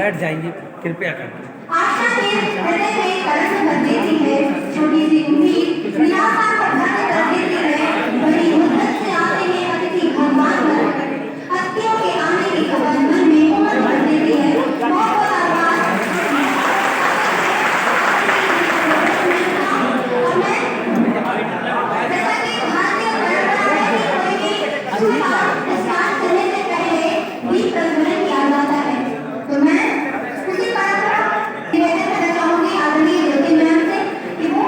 बैठ जाइए कृपया करके। आशा के हृदय में कलश भर देती है, छोटी सी उम्मीद निराशा को भंग कर देती है। बड़ी मुद्दत से आते हैं अतिथि भगवान पर, हस्तियों के आने की खबर मन में उमड़ भर देती है। बहुत बहुत आभार। और मैं जैसा कि भारतीय परंपरा है कि कोई भी शुभ कार्य स्टार्ट करने से पहले दीप प्रज्वलन किया जाता है, तो मैं उसी परंपरा निवेदन करना चाहूंगी आदरणीय ज्योति मैम से कि वो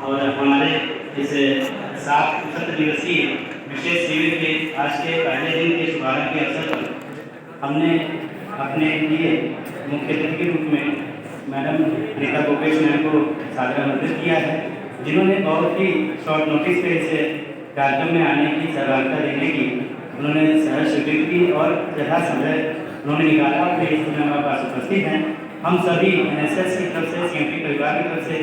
और हमारे इस 7 दिवसीय विशेष शिविर के आज के पहले दिन के शुभारंभ के अवसर पर हमने अपने लिए मुख्य अतिथि के रूप में मैडम रीता गोपेश मैम को सादर आमंत्रित किया है, जिन्होंने बहुत ही शॉर्ट नोटिस पे इस कार्यक्रम में आने की सहभागिता देने की उन्होंने सहर्ष स्वीकृति की और यथा समय उन्होंने निकाला और इस समय हमारे पास उपस्थित हैं। हम सभी NSS की तरफ से, CMT परिवार की तरफ से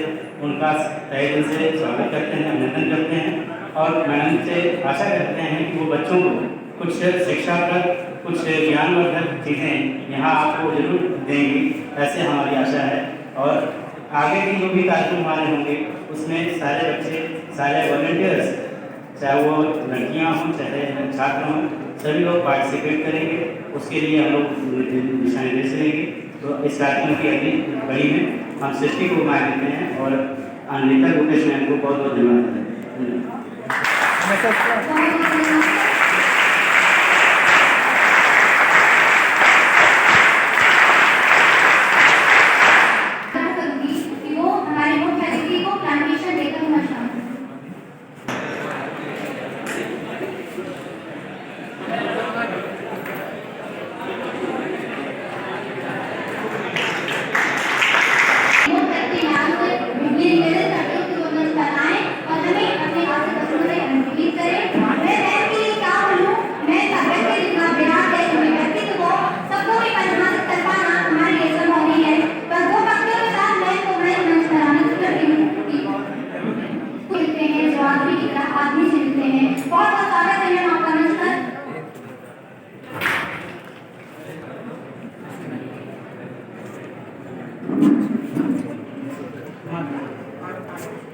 उनका तहे दिल से स्वागत करते हैं, अभिनंदन करते हैं और मैडम से आशा करते हैं कि वो बच्चों को कुछ शिक्षाप्रद, कुछ ज्ञानवर्धक चीज़ें यहाँ आपको जरूर देंगी, ऐसे हमारी आशा है। और आगे भी जो भी कार्यक्रम हमारे होंगे उसमें सारे बच्चे, सारे वॉलंटियर्स, चाहे वो लड़कियाँ हों चाहे छात्र हों, सभी लोग पार्टिसिपेट करेंगे। उसके लिए हम लोग दिशा निर्देश देंगे। तो इस कार्यक्रम की अगली कड़ी में हम सृष्टि को मार देते हैं और रीता गोपेश मैम को बहुत बहुत धन्यवाद देते हैं।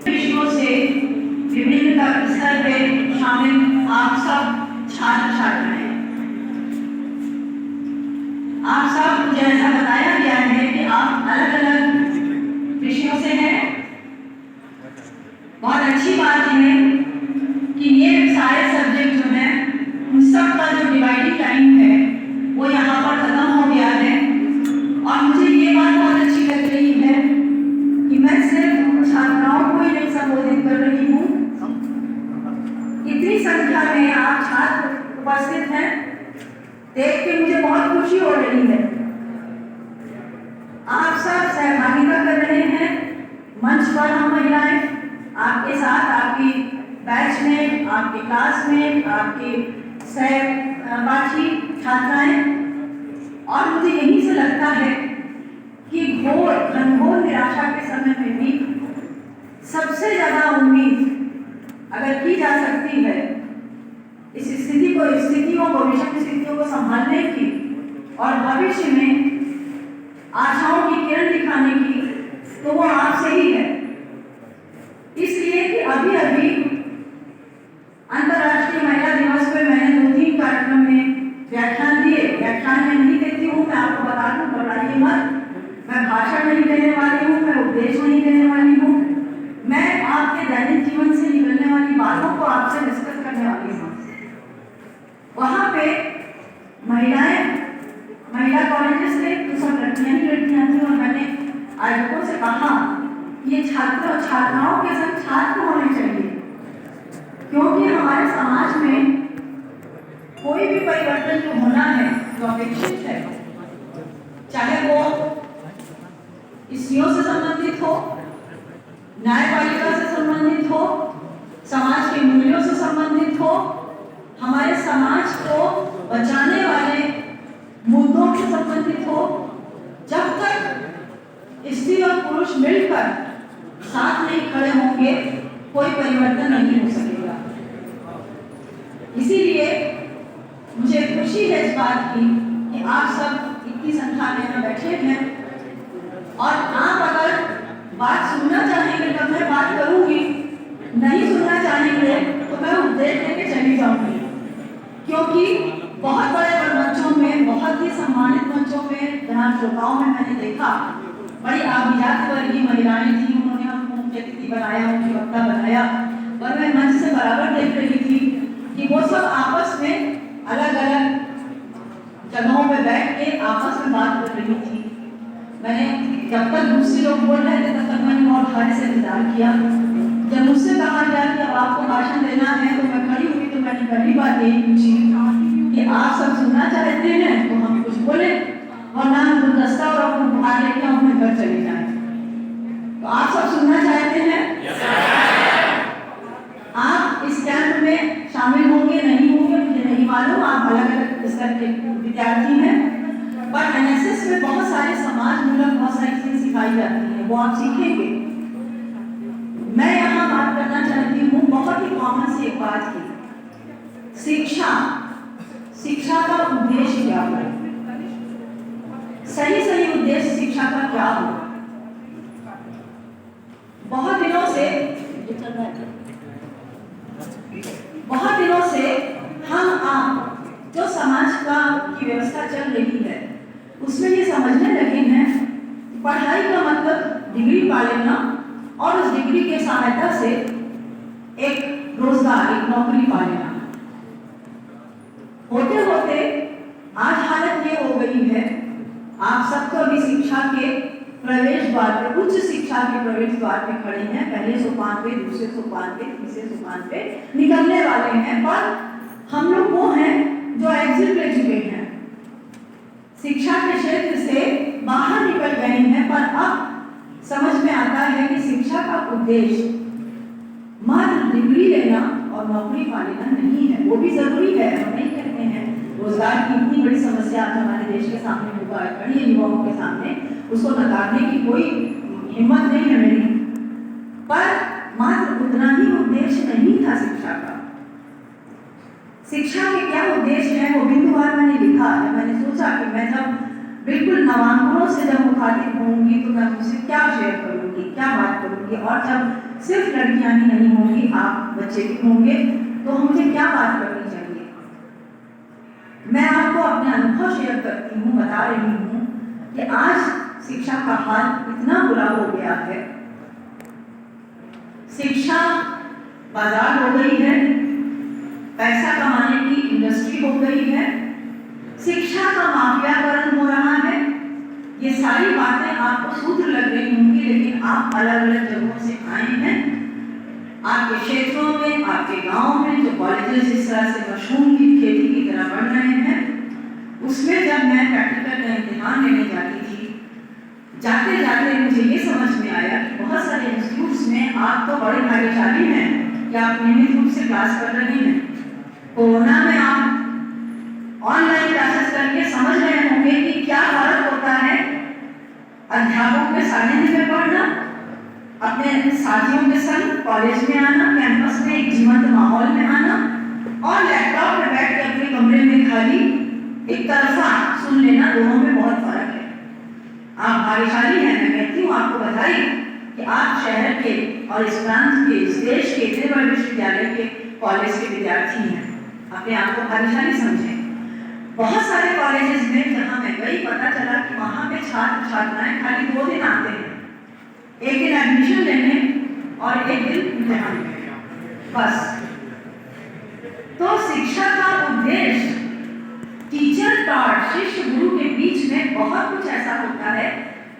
विषयों से विभिन्न स्तर पे शामिल आप सब छात्र छात्राएं, आप सब जैसा बताया गया है कि आप अलग अलग विषयों से हैं। बहुत अच्छी बात है कि ये सारे सब्जेक्ट जो हैं उन सब का जो डिवाइडिंग टाइम है वो यहाँ पर खत्म हो गया है। और मुझे ये बात बहुत अच्छी लग रही है कि मैं सिर्फ छात्राओं को ही नहीं संबोधित कर रही हूँ, इतनी संख्या में आप छात्र उपस्थित हैं, देख के मुझे बहुत खुशी हो रही है। आप सब सहभागिता कर रहे हैं मंच पर। हम महिलाएं आपके साथ, आपकी बैचमेट, आपके क्लासमेट, आपके सहपाठी छात्राएं, और मुझे यही से लगता है कि घनघोर निराशा के समय में भी सबसे ज्यादा उम्मीद अगर की जा सकती है इस स्थितियों भविष्य की स्थितियों को संभालने की और भविष्य में आशाओं की किरण दिखाने की, तो वो आपसे ही है। इसलिए कि अभी अभी अंतर्राष्ट्रीय महिला दिवस पर मैंने 2-3 कार्यक्रम में व्याख्यान दिए। व्याख्यान में नहीं देती हूँ, मैं आपको बता दूं, घबराइए मत। मैं भाषण नहीं देने वाली हूँ, मैं उपदेश नहीं देने वाली हूँ, मैं आपके दैनिक जीवन से निकलने वाली बातों को आपसे डिस्कस करने वाली हूँ। वहाँ पे महिला कॉलेजेस से तो सब लड़कियाँ ही लड़कियाँ थी, और मैंने आयोजकों से कहा ये छात्र और छात्राओं के संग छात्र होने चाहिए, क्योंकि हमारे समाज में कोई भी परिवर्तन जो होना है, जो अपेक्षित है, चाहे वो स्त्रियों से संबंधित हो, न्यायपालिका से संबंधित हो, समाज के मूल्यों से संबंधित हो, हमारे समाज को बचाने वाले मुद्दों से संबंधित हो, जब तक स्त्री और पुरुष मिलकर साथ नहीं खड़े होंगे कोई परिवर्तन नहीं हो सकेगा। इसीलिए मुझे खुशी है इस बात की कि आप सब इतनी संख्या में यहाँ बैठे हैं, और आप अगर बात सुनना चाहेंगे तो मैं बात करूंगी, नहीं सुनना चाहेंगे तो मैं उपदेश देके चली जाऊंगी, क्योंकि बहुत बड़े मंचों में, बहुत ही सम्मानित मंचों में, जहाँ श्रोताओं में मैंने देखा बड़ी अभिजात वर्गीय महिलाएं थी, उन्होंने हमको मुख्य अतिथि बनाया, मुख्य वक्ता बनाया, और मैं मंच से बराबर देख रही थी कि वो सब आपस में अलग अलग जगहों पे बैठ के आपस में बात कर रही थी। मैंने जब तक दूसरे लोग बोल रहे थे तब तक मैंने बहुत धैर्य से इंतजार किया। जब यही पूछी कि आप सब सुनना चाहते हैं तो हम कुछ बोले, वरना हम गुलदस्ता और अपने बुखार लेके हम अपने घर चले जाएं। तो आप सब सुनना चाहते हैं? आप इस कैंप में शामिल होंगे नहीं होंगे मुझे नहीं मालूम, आप अलग अलग स्तर के विद्यार्थी हैं, पर एनएसएस में बहुत सारे समाज मूलक बहुत सारी चीजें सिखाई जाती हैं, वो आप सीखेंगे। मैं यहाँ बात करना चाहती हूँ बहुत ही कॉमन सी एक बात की, शिक्षा का उद्देश्य क्या हो, सही उद्देश्य शिक्षा का क्या हो। बहुत दिनों से हम आप जो समाज का की व्यवस्था चल रही है उसमें ये समझने लगे हैं पढ़ाई का मतलब डिग्री पा लेना और उस डिग्री के सहायता से एक रोजगार, एक नौकरी पा लेना। होते होते आज हालत ये हो गई है, आप सब तो अभी शिक्षा के प्रवेश द्वार पे, उच्च शिक्षा के प्रवेश द्वार पे खड़े हैं, पहले सोपान पे, दूसरे सोपान पे, तीसरे सोपान पे निकलने वाले हैं, पर हम लोग वो हैं जो एग्जिट ले चुके हैं, शिक्षा के क्षेत्र से बाहर निकल गए हैं, पर अब समझ में आता है कि शिक्षा का उद्देश्य मात्र डिग्री लेना और नौकरी पा लेना नहीं है। वो भी जरूरी है, हम नहीं कहते हैं। रोजगार की इतनी बड़ी समस्या आज हमारे देश के सामने खड़ी है, युवाओं के सामने, उसको नकारने की कोई हिम्मत नहीं है मेरी, पर मात्र उतना ही उद्देश्य नहीं था शिक्षा का। शिक्षा के क्या उद्देश्य है वो बिंदुवार मैंने लिखा है। मैंने सोचा कि मैं जब बिल्कुल नवांकुरों से जब मुखातिब होंगी तो मैं उनसे क्या शेयर करूंगी, क्या बात करूंगी, और जब सिर्फ लड़कियां ही नहीं होंगी, आप बच्चे भी होंगे, तो मुझे क्या बात करनी चाहिए। मैं आपको अपने अनुभव शेयर करती हूँ, बता रही हूँ कि आज शिक्षा का हाल इतना बुरा हो गया है, शिक्षा बाजार हो गई है, पैसा कमाने की इंडस्ट्री हो गई है, शिक्षा का माफियाकरण हो रहा है। ये सारी बातें आपको सूत्र लग रही होंगी, लेकिन आप अलग अलग जगहों से आए हैं। आपके क्षेत्रों में, आपके गांव में जो कॉलेजेस इस तरह से मशरूम की खेती की तरह बढ़ रहे हैं, उसमें जब मैं प्रैक्टिकल का इम्तिहान लेने जाती थी, जाते जाते मुझे ये समझ में आया कि बहुत सारे इंस्टीट्यूट्स में आप तो बड़े भाग्यशाली हैं कि आप नियमित रूप से क्लास कर रहे हैं। कोरोना में आप ऑनलाइन क्लासेस करके समझ रहे होंगे कि क्या फर्क होता है अध्यापकों के सानिध्य में पढ़ना, अपने साथियों के संग कॉलेज में आना, कैंपस में एक जीवंत माहौल में आना, और लैपटॉप में बैठ के अपने कमरे में खाली एक तरफा सुन लेना, दोनों में बहुत फर्क है। आप भाग्यशाली हैं, मैं कहती हूँ आपको बधाई कि आप शहर के और इस प्रांत के, इस देश के इतने बड़े विश्वविद्यालय के कॉलेज के विद्यार्थी हैं, अपने आप को भाग्यशाली समझें। बहुत सारे कॉलेजेस में जहाँ मैं गई, पता चला कि वहाँ पे छात्र छात्राएं खाली 2 दिन आते हैं, एक दिन एडमिशन लेने और एक दिन इम्तिहान लेने, बस। तो शिक्षा का उद्देश्य टीचर टॉट, शिष्य गुरु के बीच में बहुत कुछ ऐसा होता है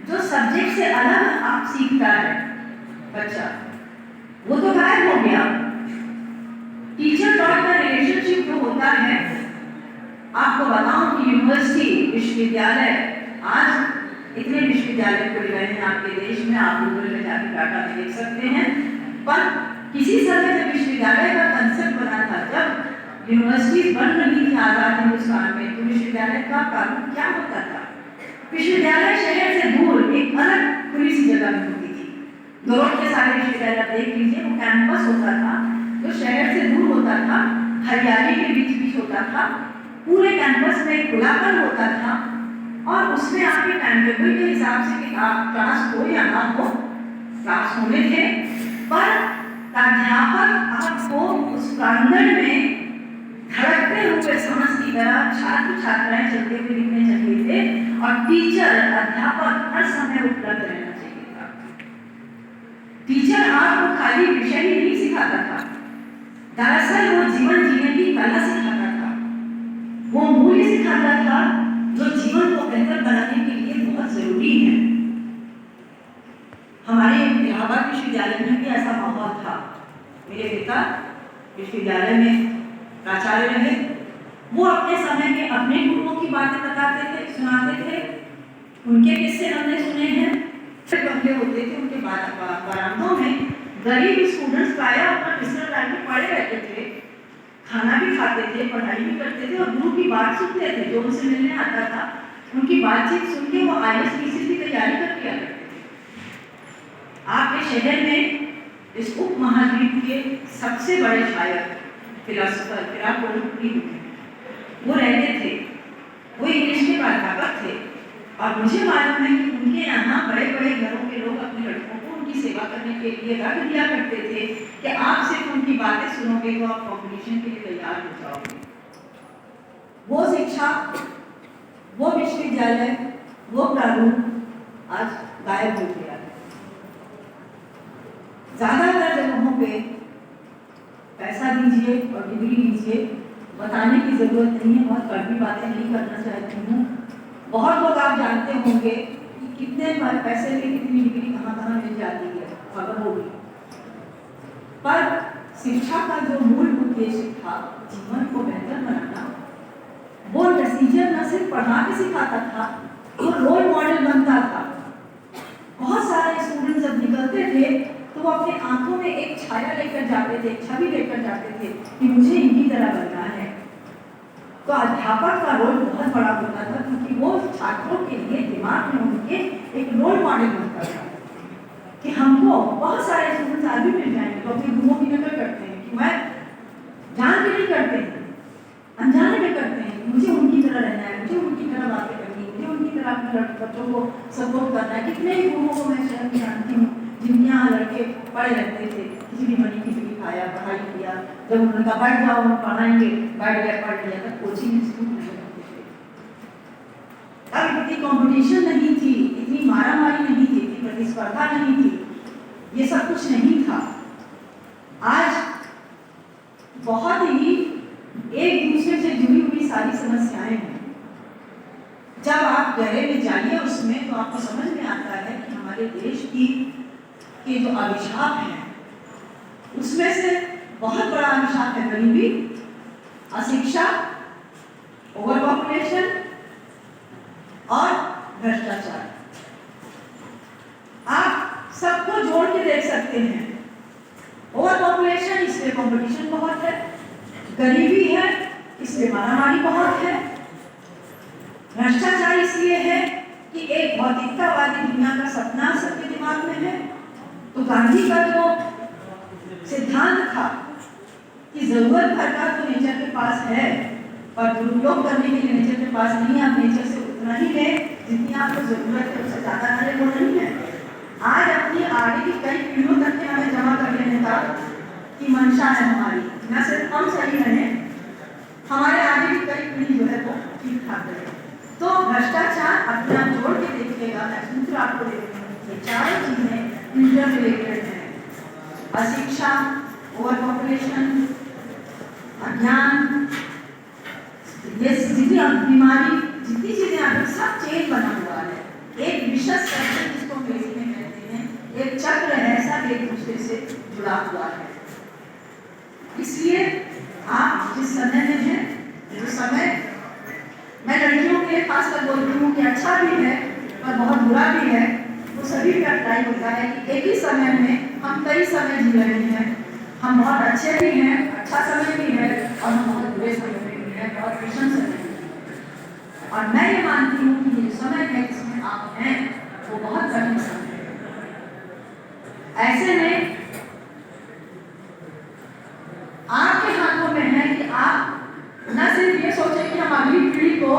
जो सब्जेक्ट से अलग आप सीखता है बच्चा, वो तो गायब हो गया। टीचर टॉट का रिलेशनशिप जो होता है, आपको बताऊं कि यूनिवर्सिटी, विश्वविद्यालय, आज इतने विश्वविद्यालय खुल गए हैं आपके देश में, आप गूगल में जाकर डाटा में देख सकते हैं, पर किसी समय जब विश्वविद्यालय का कंसेप्ट बना था, जब यूनिवर्सिटी बन रही थी आजाद हिंदुस्तान में, तो विश्वविद्यालय का कानून क्या होता था? विश्वविद्यालय शहर से दूर एक अलग खुली सी जगह में होती थी। दौड़ के सारे विश्वविद्यालय देख लीजिए, वो कैंपस होता था जो शहर से दूर होता था, हरियाली के बीच बीच होता था, पूरे कैंपस में खुलापन होता था, और उसमें आपके टाइम टेबल के हिसाब से कि आप क्लास हो या ना हो, क्लास होने थे, पर अध्यापक आपको उस प्रांगण में धड़कते हुए समझ की तरह छात्र छात्राएं चलते हुए दिखने चाहिए थे, और टीचर, अध्यापक हर समय उपलब्ध रहना चाहिए था। टीचर आपको खाली विषय ही नहीं सिखाता था, दरअसल वो जीवन जीने की कला सिखाता था, वो मूल्य सिखाता था जो जीवन को बेहतर बनाने के लिए बहुत जरूरी है। हमारे इलाहाबाद विश्वविद्यालय में भी ऐसा माहौल था। मेरे पिता विश्वविद्यालय में प्राचार्य रहे। वो अपने समय के अपने गुरुओं की बातें बताते थे, सुनाते थे, उनके किस्से हमने सुने हैं। फिर बंगले होते थे उनके बरामदों में, गरीब स्टूडेंट्स प्रायः अपना बिस्तर डाल के पड़े रहते थे, खाना भी खाते थे, पढ़ाई भी करते थे और गुरु की बात सुनते थे। जो उनसे मिलने आता था उनकी बातचीत सुन के वो IAS पीसी की तैयारी कर लिया करते थे। आपके शहर में इस उप महाद्वीप के सबसे बड़े शायर फिलोसोफर फिराकोलपुरी वो रहते थे। वो इंग्लिश के प्राध्यापक थे और मुझे मालूम है कि उनके यहाँ बड़े बड़े घरों के लोग अपने लड़कों को उनकी सेवा करने के लिए रख दिया करते थे कि आप सिर्फ उनकी बातें सुनोगे तो आप कॉम्पिटिशन के लिए तैयार हो जाओगे। वो शिक्षा, वो विश्वविद्यालय, वो प्रारूप आज गायब हो गया है। ज्यादातर जगहों पे पैसा दीजिए और डिग्री दीजिए, बताने की जरूरत नहीं है, बहुत कड़वी बातें नहीं करना चाहती हूँ। बहुत लोग आप जानते होंगे कि कितने पैसे में कितनी डिग्री कहाँ कहाँ मिल जाती है, खबर होगी। पर शिक्षा का जो मूल उद्देश्य था जीवन को बेहतर बनाना, वो टीचर न सिर्फ पढ़ा के सिखाता था, वो रोल मॉडल बनता था। बहुत सारे स्टूडेंट जब निकलते थे तो वो अपने आंखों में एक छाया लेकर जाते थे, छवि लेकर जाते थे कि मुझे इनकी तरह बनना है। तो अध्यापक का रोल बहुत बड़ा होता था क्योंकि वो छात्रों के लिए दिमाग में उनके एक रोल मॉडल बनता था कि हमको बहुत सारे स्टूडेंट्स आगे मिल जाएंगे तो अपने गुरुओं की नकल करते हैं कि मैं जान के नहीं करते हैं, अनजाने में करते हैं, मुझे उनकी तरह रहना है, मुझे उनकी तरह बातें करनी है, मुझे उनकी तरह अपने बच्चों को सपोर्ट करना है। कितने ही गुरुओं को मैं शहर में जानती हूँ जिनके यहाँ लड़के पढ़े रहते थे, खिचड़ी बनी खिचड़ी खाया, पढ़ाई किया, जब उन्होंने कहा बैठ जाओ हम पढ़ाएंगे, बैठ गया, पढ़ लिया, तब कोचिंग इंस्टीट्यूट नहीं रहते थे। तब इतनी कंपटीशन नहीं थी, इतनी मारामारी नहीं थी, इतनी प्रतिस्पर्धा नहीं थी, ये सब कुछ नहीं था। आज बहुत ही एक दूसरे से जुड़ी हुई सारी समस्याएं हैं। जब आप गहरे में जाइए उसमें तो आपको समझ में आता है कि हमारे देश की के जो अभिशाप हैं उसमें से बहुत बड़ा अभिशाप है गरीबी, अशिक्षा, ओवर पॉपुलेशन और भ्रष्टाचार। आप सबको जोड़ के देख सकते हैं। ओवर पॉपुलेशन इसलिए कंपटीशन बहुत है, गरीबी है इसलिए मारामारी बहुत है, भ्रष्टाचार इसलिए है कि एक भौतिकतावादी दुनिया का सपना सबके दिमाग में है। तो गांधी का जो सिद्धांत था कि जरूरत भर का तो नेचर के पास है पर दुरुपयोग करने के लिए नेचर के पास नहीं है, आप नेचर से उतना ही ले जितनी आपको जरूरत है, उससे ज्यादा हमारे वो नहीं है। आज अपनी आगे की कई पीढ़ियों तक के हमें जमा कर लेने का की मंशा है हमारी, न सिर्फ हम सही रहे, हमारे आगे की कई पीढ़ी जो है वो ठीक ठाक रहे। तो भ्रष्टाचार अपने आप जोड़ के देखिएगा, सूत्र आपको देखेंगे, ये चारों चीजें इंटररिलेटेड है। अशिक्षा, ओवर पॉपुलेशन, अज्ञान, ये जितनी बीमारी, जितनी चीजें आगे सब चेन बना हुआ है। एक विशेष सर्कल जिसको अंग्रेजी में कहते हैं, एक चक्र है, सब एक दूसरे से जुड़ा हुआ है। इसलिए आप जिस समय में हैं, जो समय मैं लड़कियों के लिए खासकर बोलती हूँ कि अच्छा भी है पर बहुत बुरा भी है, वो सभी पे अप्लाई होता है कि एक ही समय में हम कई समय जी रहे हैं। हम बहुत अच्छे भी हैं, अच्छा समय भी है और हम बहुत बुरे समय में भी हैं, बहुत भीषण समय भी है। और मैं ये मानती हूँ कि ये समय है जिसमें आप हैं वो बहुत कठिन समय है। ऐसे में आपके हाथों में है कि आप न सिर्फ ये सोचें कि हम अगली पीढ़ी को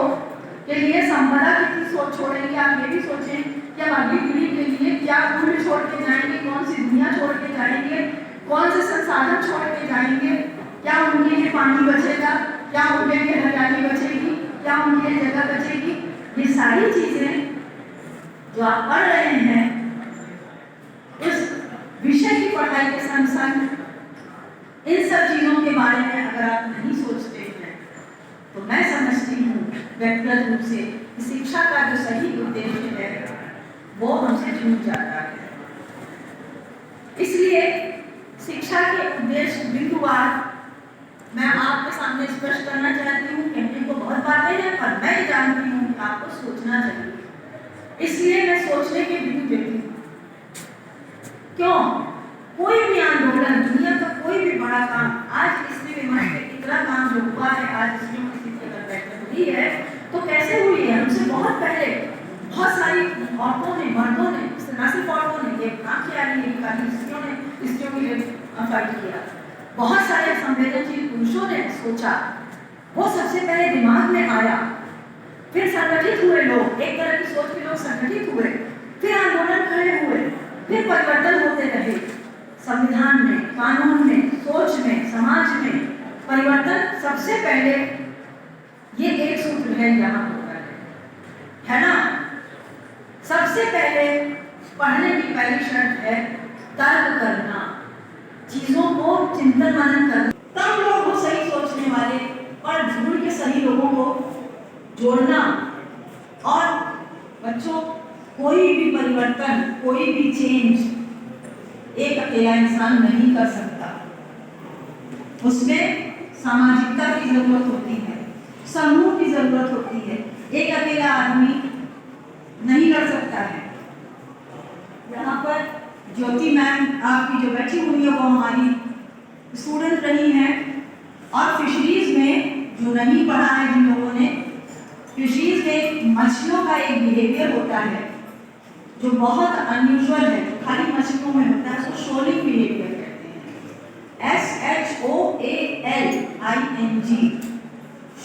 के लिए संपदा कितनी सोच छोड़ेंगे, आप ये भी सोचें कि हम अगली पीढ़ी के लिए क्या मूल्य छोड़ के जाएंगे, कौन सी दुनिया छोड़ के जाएंगे, कौन से संसाधन छोड़ के जाएंगे, क्या उनके लिए पानी बचेगा, क्या उनके लिए हरियाली बचेगी, क्या उनके लिए जगह बचेगी। ये सारी चीजें जो आप पढ़ रहे हैं उस विषय की पढ़ाई के संग संग इन सब चीजों के बारे में अगर आप नहीं सोचते हैं तो मैं समझती हूँ व्यक्तिगत रूप से शिक्षा का जो सही उद्देश्य है वो हमसे छूट जाता है। इसलिए शिक्षा के उद्देश्य बिंदुवार मैं आपके सामने स्पष्ट करना चाहती हूँ, कहने को बहुत बातें हैं पर मैं ये जानती हूँ कि आपको सोचना चाहिए। इसलिए मैं सोचने की विधि देती हूँ। क्यों? कोई भी आंदोलन, दुनिया का कोई भी बड़ा काम, आज इसमें विमर्श में इतना काम जो हुआ है, आज इसमें किसी अगर बैठक हुई है तो कैसे हुई है? हमसे बहुत पहले बहुत सारी औरतों ने, मर्दों ने, न सिर्फ औरतों ने, ये काम किया नहीं, स्त्रियों के लिए फाइट किया। बहुत सारे संवेदनशील पुरुषों ने सोचा, वो सबसे पहले दिमाग में आया, फिर संगठित हुए लोग, एक तरह की सोच के लोग संगठित हुए, फिर आंदोलन खड़े हुए, फिर परिवर्तन होते रहे संविधान में, कानून में, सोच में, समाज में। परिवर्तन सबसे पहले ये एक सूत्र है यहाँ होता है ना? सबसे पहले पढ़ने की पहली शर्त है तर्क करना, चीजों को चिंतन मनन करना, तब लोग वो सही सोचने वाले और ढूंढ के सही लोगों को जोड़ना। और बच्चों, कोई भी परिवर्तन, कोई भी चेंज एक अकेला इंसान नहीं कर सकता, उसमें सामाजिकता की जरूरत होती है, समूह की जरूरत होती है, एक अकेला आदमी नहीं कर सकता है। यहाँ पर ज्योति मैम आपकी जो बैठी हुई है वो हमारी स्टूडेंट रही हैं, और फिशरीज में जो नहीं पढ़ा है जिन लोगों ने, फिशरीज में मछलियों का एक बिहेवियर होता है जो बहुत अनयूजुअल है, जो खाली मछलियों में होता है, उसको शोलिंग बिहेवियर कहते हैं, SHOALING,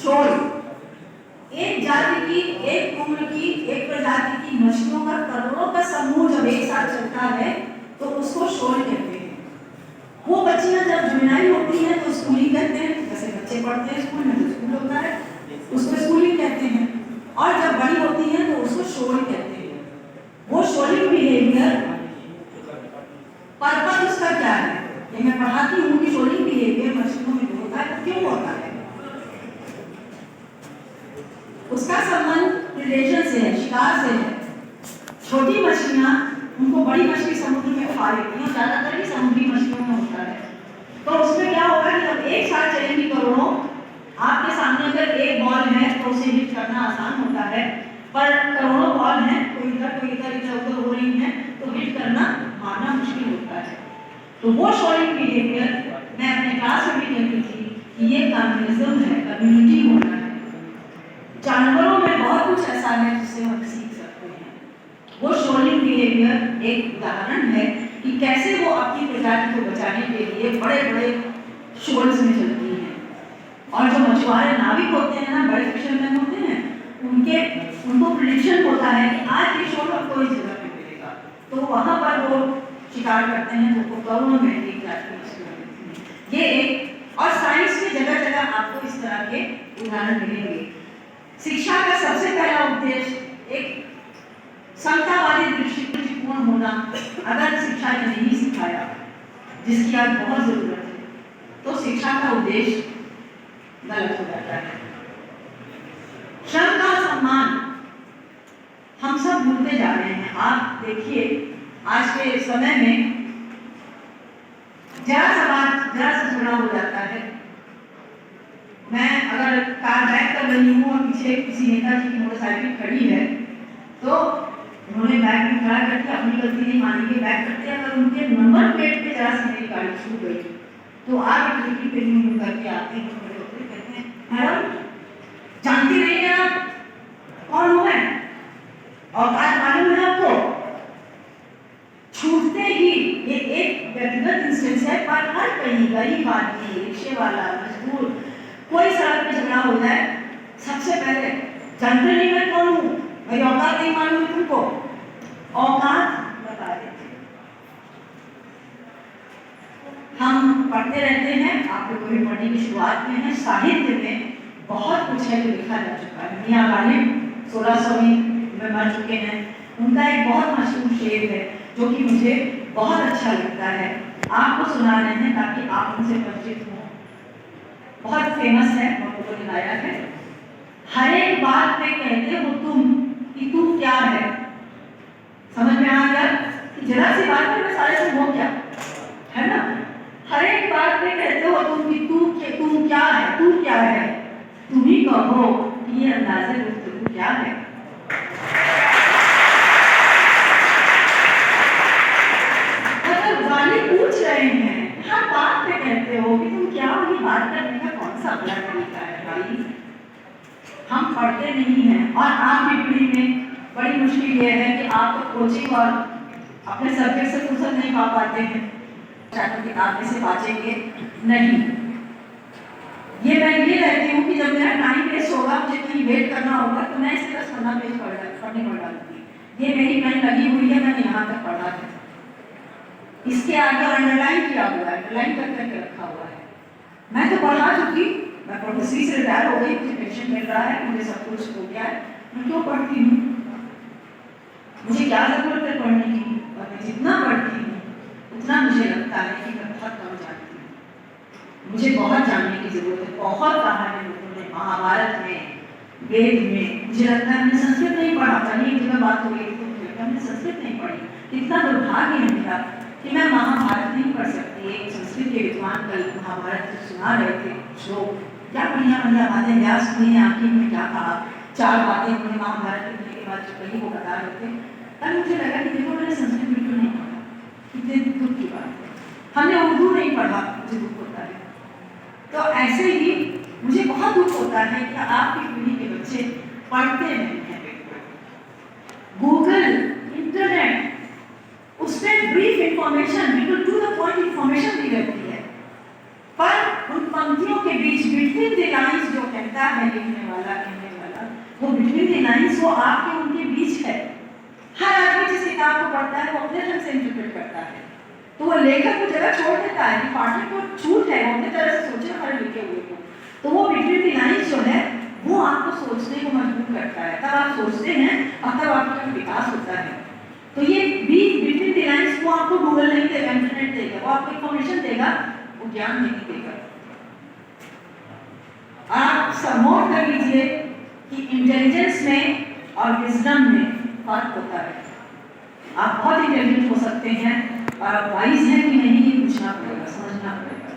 शोल। एक जाति की, एक उम्र की, एक प्रजाति की मछलियों का करोड़ों का समूह जब एक साथ चलता है तो उसको शोल कहते हैं। वो बच्चियां जब जुवेनाइल होती हैं तो स्कूलिंग कहते हैं, जैसे बच्चे पढ़ते हैं स्कूल में तो स्कूल होता है, उसको स्कूलिंग कहते हैं, और जब बड़ी होती हैं तो उसको शोल कहते हैं। वो शोलिंग बिहेवियर, पर्पस उसका क्या है? ये मैं पढ़ाती हूँ कि शोलिंग बिहेवियर मछलियों में होता है, क्यों होता है? उसका संबंध रिलेशन से है, शिकार से है। छोटी मछलियां उनको बड़ी मछली समुद्र में खा लेती हैं, ज्यादातर ही समुद्री मछलियों में होता है। तो उसमें क्या होगा कि जब एक साथ चलेंगी करोड़ों, आपके सामने अगर एक बॉल है तो उसे हिट करना आसान होता है, पर करोड़ों बॉल हैं, कोई इधर उधर हो रही है तो हिट करना, मारना मुश्किल होता है। तो वो शोलिंग बिहेवियर मैं अपने क्लास में भी कहती थी कि ये कम्युनिज्म है, कम्युनिटी होना है। जानवरों में बहुत कुछ ऐसा है जिससे हम सीख सकते हैं। वो शोलिंग बिहेवियर एक उदाहरण है कि कैसे वो अपनी प्रजाति को बचाने के लिए बड़े बड़े शोल्स में चलती हैं। और जो मछुआरे नाविक होते हैं ना, बड़े फिशरमैन होते हैं, उनको प्रेडिक्शन होता है कि आज ये शोल आपको इस जगह पे मिलेगा, तो वहां पर वो शिकार करते हैं, तो करोड़ों में एक जाति में ये एक। और साइंस में जगह जगह आपको इस तरह के उदाहरण मिलेंगे। शिक्षा का सबसे पहला उद्देश्य एक समतावादी दृष्टिकोण होना। अगर शिक्षा ने नहीं सिखाया, जिसकी आज बहुत जरूरत है, तो शिक्षा का उद्देश्य गलत हो जाता है। श्रम का सम्मान हम सब भूलते जा रहे हैं। आप देखिए आज के समय में जरा सा झगड़ा हो जाता है। मैं अगर कार बैक कर रही हूँ और पीछे किसी नेताजी की मोटरसाइकिल खड़ी है, तो उन्होंने बैक में खड़ा करके अपनी गलती नहीं मानेंगे, बैक करते हैं। अगर उनके नंबर प्लेट पे जरा सी मेरी गाड़ी छूट गई तो आप एक खिड़की पे यूं करके आते हैं, खड़े होते कहते हैं, मैडम जानती नहीं है आप कौन हो मैं, और बात मालूम है आपको। छूटते ही ये एक व्यक्तिगत इंस्टेंस है, पर हर कहीं गरीब आदमी, रिक्शे वाला, मजदूर, कोई सड़क पे झगड़ा हो जाए, सबसे पहले जानते नहीं मैं कौन हूँ, मेरी औकात नहीं मालूम है तुमको, औकात बता देते। हम पढ़ते रहते हैं, आप लोग भी पढ़ने की शुरुआत में है। साहित्य में बहुत कुछ है जो लिखा जा चुका है। मियां गालिब 1600वीं में मर चुके हैं। उनका एक बहुत मशहूर शेर है जो कि मुझे बहुत अच्छा लगता है, आपको सुना रहे हैं ताकि आप उनसे परिचित हों। बहुत फेमस है, बहुत लगाया है। हर एक बात पे कहते हो तुम कि तुम क्या है। समझ में आ गया कि जरा सी बात में मैं सारे से हो क्या है ना। हर एक बात में कहते हो तुम कि तुम क्या है, तू क्या है, तुम ही कहो कि ये अंदाजे गुफ्तगू क्या है। अगर वाली पूछ रहे हैं, हर बात पे कहते हो कि तुम क्या हो, ये बात करने का कौन सा बड़ा तरीका है भाई। हम पढ़ते नहीं हैं और आपकी पीढ़ी में बड़ी मुश्किल ये है कि आप तो कोचिंग और अपने सब्जेक्ट से फुर्सत नहीं पा पाते हैं, चाहते किताब में से बाँचेंगे नहीं। ये मैं ये रहती हूँ कि जब मेरा टाइम वेस्ट होगा, मुझे कहीं वेट करना होगा, तो मैं इसके 10-15 पेज पढ़ने पड़ डालूंगी। ये मेरी पेन लगी हुई है, मैंने यहाँ तक पढ़ा है, इसके आगे अंडरलाइन किया हुआ है, अंडरलाइन करके रखा हुआ है। मैं तो पढ़ा चुकी, मैं प्रोफेसरी से रिटायर हो गई, मुझे पेंशन मिल रहा है, मुझे सब कुछ हो गया है, मैं क्यों पढ़ती हूँ? मुझे क्या जरूरत है पढ़ने की? और मैं जितना पढ़ती हूँ उतना मुझे लगता है कि मैं बहुत कम जानती हूँ। मुझे बहुत जानने की जरूरत है। बहुत कहानी लोगों ने महाभारत में, वेद में, मुझे लगता है मैंने संस्कृत नहीं पढ़ा था, नहीं जब बात हो गई तो मैंने संस्कृत नहीं पढ़ी। इतना दुर्भाग्य है मेरा कि मैं महाभारत नहीं पढ़ सकती। एक संस्कृत के विद्वान कल महाभारत सुना रहे थे श्लोक, क्या बढ़िया बढ़िया बातें व्यास ने आखिर में क्या कहा, 4 बातें उन्होंने महाभारत के बाद जो कही वो बता रहे थे। तब मुझे लगा कि देखो मैंने संस्कृत बिल्कुल नहीं पढ़ा, कितने दुख की बात है। हमने उर्दू नहीं पढ़ा, मुझे दुख होता है। तो ऐसे ही मुझे बहुत दुख होता है कि आपकी पीढ़ी के बच्चे पढ़ते नहीं हैं। गूगल, इंटरनेट, उसमें ब्रीफ इंफॉर्मेशन, बिल्कुल टू द पॉइंट इंफॉर्मेशन दी रहती है, पर उन पंक्तियों के बीच बिटवीन द लाइंस जो कहता है लिखने वाला, कहने वाला, वो बिटवीन द लाइंस वो आपके उनके बीच है। हर आदमी जिस किताब को पढ़ता है वो अपने ढंग से इंटरप्रेट करता है, तो वो लेखक को जगह छोड़ देता है कि पाठक को छूट है, वो अपने तरह से सोचे हमारे लिखे हुए को, तो वो बिटवीन द लाइंस जो है वो आपको सोचने को मजबूर करता है, तब आप सोचते हैं और तब आपका विकास होता है। तो ये बीच बिटवीन द लाइंस वो आपको गूगल नहीं देगा, इंटरनेट देगा, वो आपको इंफॉर्मेशन देगा, वो ज्ञान नहीं देगा। आप समोट कर लीजिए कि इंटेलिजेंस में और विजडम में फर्क होता है। आप बहुत इंटेलिजेंट हो सकते हैं और आप वाइज हैं कि नहीं ये पूछना पड़ेगा, समझना पड़ेगा।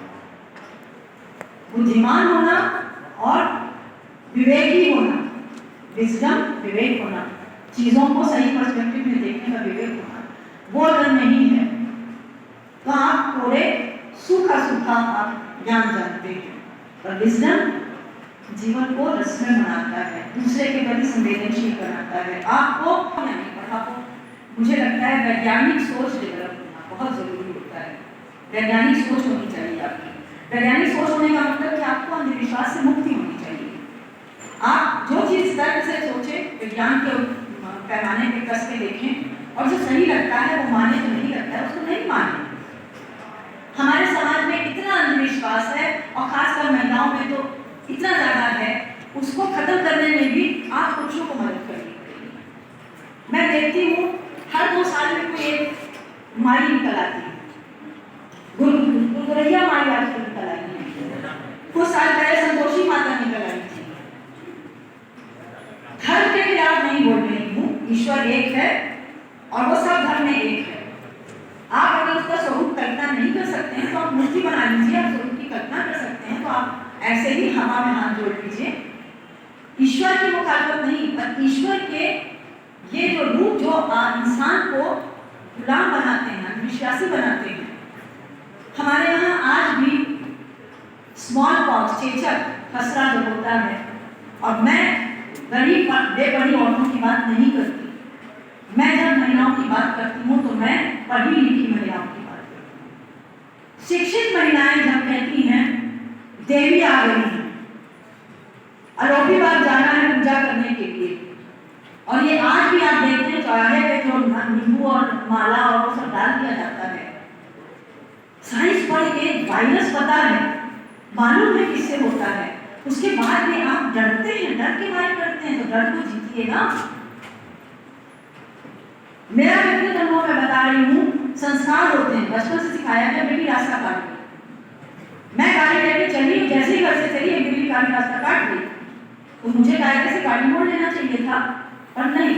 बुद्धिमान होना और विवेकी होना, विजडम विवेक होना, चीजों को सही पर्सपेक्टिव में देखने का विवेक होना, वो अगर नहीं है तो आप पूरे सूखा सूखा आप ज्ञान जानते हैं। और विजडम जीवन को रसमय बनाता है, दूसरे के प्रति संवेदनशील बनाता है। आपको मुझे लगता है वैज्ञानिक सोच डेवलप होना बहुत जरूरी होता है। वैज्ञानिक सोच होनी चाहिए आपकी। वैज्ञानिक सोच होने का मतलब कि आपको अंधविश्वास से मुक्ति होनी चाहिए। आप जो चीज तर्क से सोचे, विज्ञान के पैमाने पे कस के देखें और जो सही लगता है वो माने, जो नहीं लगता है उसको नहीं माने। हमारे समाज में इतना अंधविश्वास है और खासकर महिलाओं में तो इतना ज्यादा है, उसको खत्म करने में भी आप पुरुषों को मदद करनी पड़ेगी। मैं देखती हूँ हर 2 साल में कोई एक माई निकल आती है, गुरगुरैया माई आजकल निकल आई है, कुछ साल पहले संतोषी माता निकल आई थी। धर्म के खिलाफ नहीं बोल रही हूँ, ईश्वर एक है और वो सब धर्म में एक है। आप अगर उसका स्वरूप कल्पना नहीं कर सकते हैं तो आप मूर्ति बना लीजिए। आप स्वरूप की कल्पना कर सकते हैं तो आप ऐसे ही हवा में हाथ जोड़ लीजिए। ईश्वर की मुखालफत नहीं, पर ईश्वर के ये जो रूप जो इंसान को गुलाम बनाते हैं, विश्वासी बनाते हैं। हमारे यहाँ आज भी स्मॉल पॉक्स, चेचक, खसरा जो होता है, और मैं गरीब बेपढ़ी औरतों की बात नहीं करती। मैं जब महिलाओं की बात करती हूँ तो मैं पढ़ी लिखी महिलाओं की बात करती हूँ। शिक्षित महिलाएं जब कहती हैं देवी आ गई है, अलोपीबाग जाना है पूजा करने के लिए, और ये आज भी आप देखते हैं चौराहे पे जो नींबू और माला और वो सब डाल दिया जाता है। साइंस पढ़ के वायरस पता है, मालूम है किससे होता है, उसके बाद में आप डरते हैं, डर के मारे करते हैं, तो डर को जीतिए ना। मेरा व्यक्तिगत अनुभव मैं बता रही हूँ, संस्कार होते हैं, बचपन से सिखाया गया बेटी रास्ता काट ली। मैं गाड़ी लेके चली, जैसे ही घर से चली एक बिल्ली गाड़ी रास्ता काट ली, तो मुझे कायदे से गाड़ी मोड़ लेना चाहिए था, पर नहीं।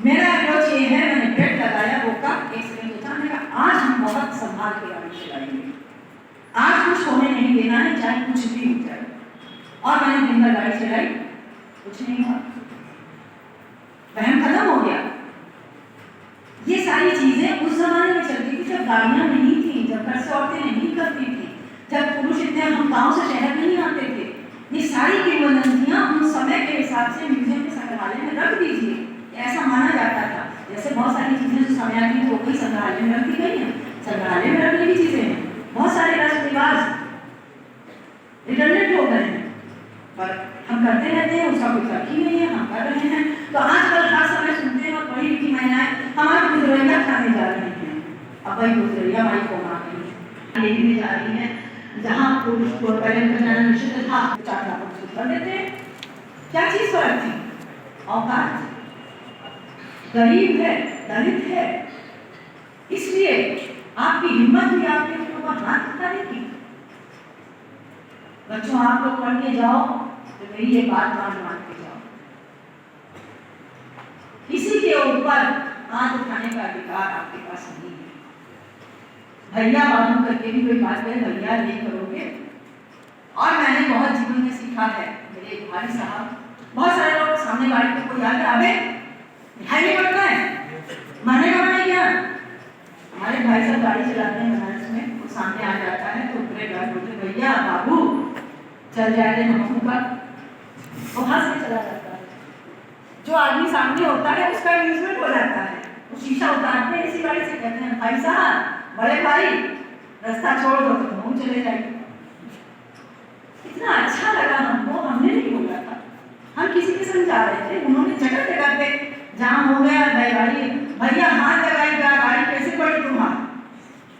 मेरा अप्रोच ये है, मैंने ब्रेक लगाया, रोका, एक सेकंड सोचा, मैंने कहा आज हम बहुत संभाल के गाड़ी चलाएंगे। कुछ भी हो जाए। और मैंने दिन भर गाड़ी चलाई, कुछ नहीं हुआ, वहम खत्म हो गया। ये सारी चीजें उस जमाने में चलती थी जब गाड़ियां नहीं थी, जब घर से औरतें नहीं करती थी, जब पुरुष इतने हम गांव से शहर नहीं आते थे। ये सारी किंवदंतियां उन समय के हिसाब से म्यूजियम के संग्रहालय में रख दीजिए, ऐसा माना जाता था। जैसे बहुत सारी चीजें जो समय की वो कोई संग्रहालय में रख दी गई है, संग्रहालय में रखने की चीजें हैं। बहुत सारे रस्म रिवाज रिडंडेंट हो गए हैं, पर हम करते रहते हैं, उसका कोई फर्क ही नहीं है, हम कर रहे हैं। तो आजकल खास समय सुनते हैं और पढ़ी लिखी महिलाएं हमारे गुजरिया खाने जा रही हैं, अब वही गुजरिया माई को मार रही है, लेने जा रही है जहाँ पुरुष को पहले जाना निषिद्ध था, चार लाख कर देते हैं। क्या चीज फर्क थी? औकात, गरीब है, दलित है, इसलिए आपकी हिम्मत भी आपके ऊपर हाथ उठाने की। बच्चों आप लोग पढ़ के जाओ तो मेरी ये बात मान के जाओ, किसी के ऊपर हाथ उठाने का अधिकार आपके पास नहीं है। भैया बाबू करके भी कोई बात करे, भैया नहीं करोगे। और मैंने बहुत जीवन में सीखा है, मेरे भाई साहब, बहुत सारे लोग सामने गाड़ी पे कोई आके अबे मिठाई नहीं बढ़ता है, मरने का नहीं क्या। हमारे भाई साहब गाड़ी चलाते हैं बनारस में, वो सामने आ जाता है तो पूरे घर बोलते भैया बाबू चल जाए मम्मू का, वो हंस के चला जाता है। जो आदमी सामने होता है उसका अम्यूजमेंट हो जाता है, वो शीशा उतारते हैं इसी गाड़ी से, कहते हैं भाई साहब, बड़े भाई रास्ता छोड़ दो तो हम चले जाएंगे। इतना अच्छा लगा हमको, हमने नहीं बोला था, हम किसी के संग जा रहे थे, उन्होंने जगह जगह पे जाम हो गया, गाड़ी भैया हाथ लगाएगा, गाड़ी कैसे पड़ी तुम्हारा,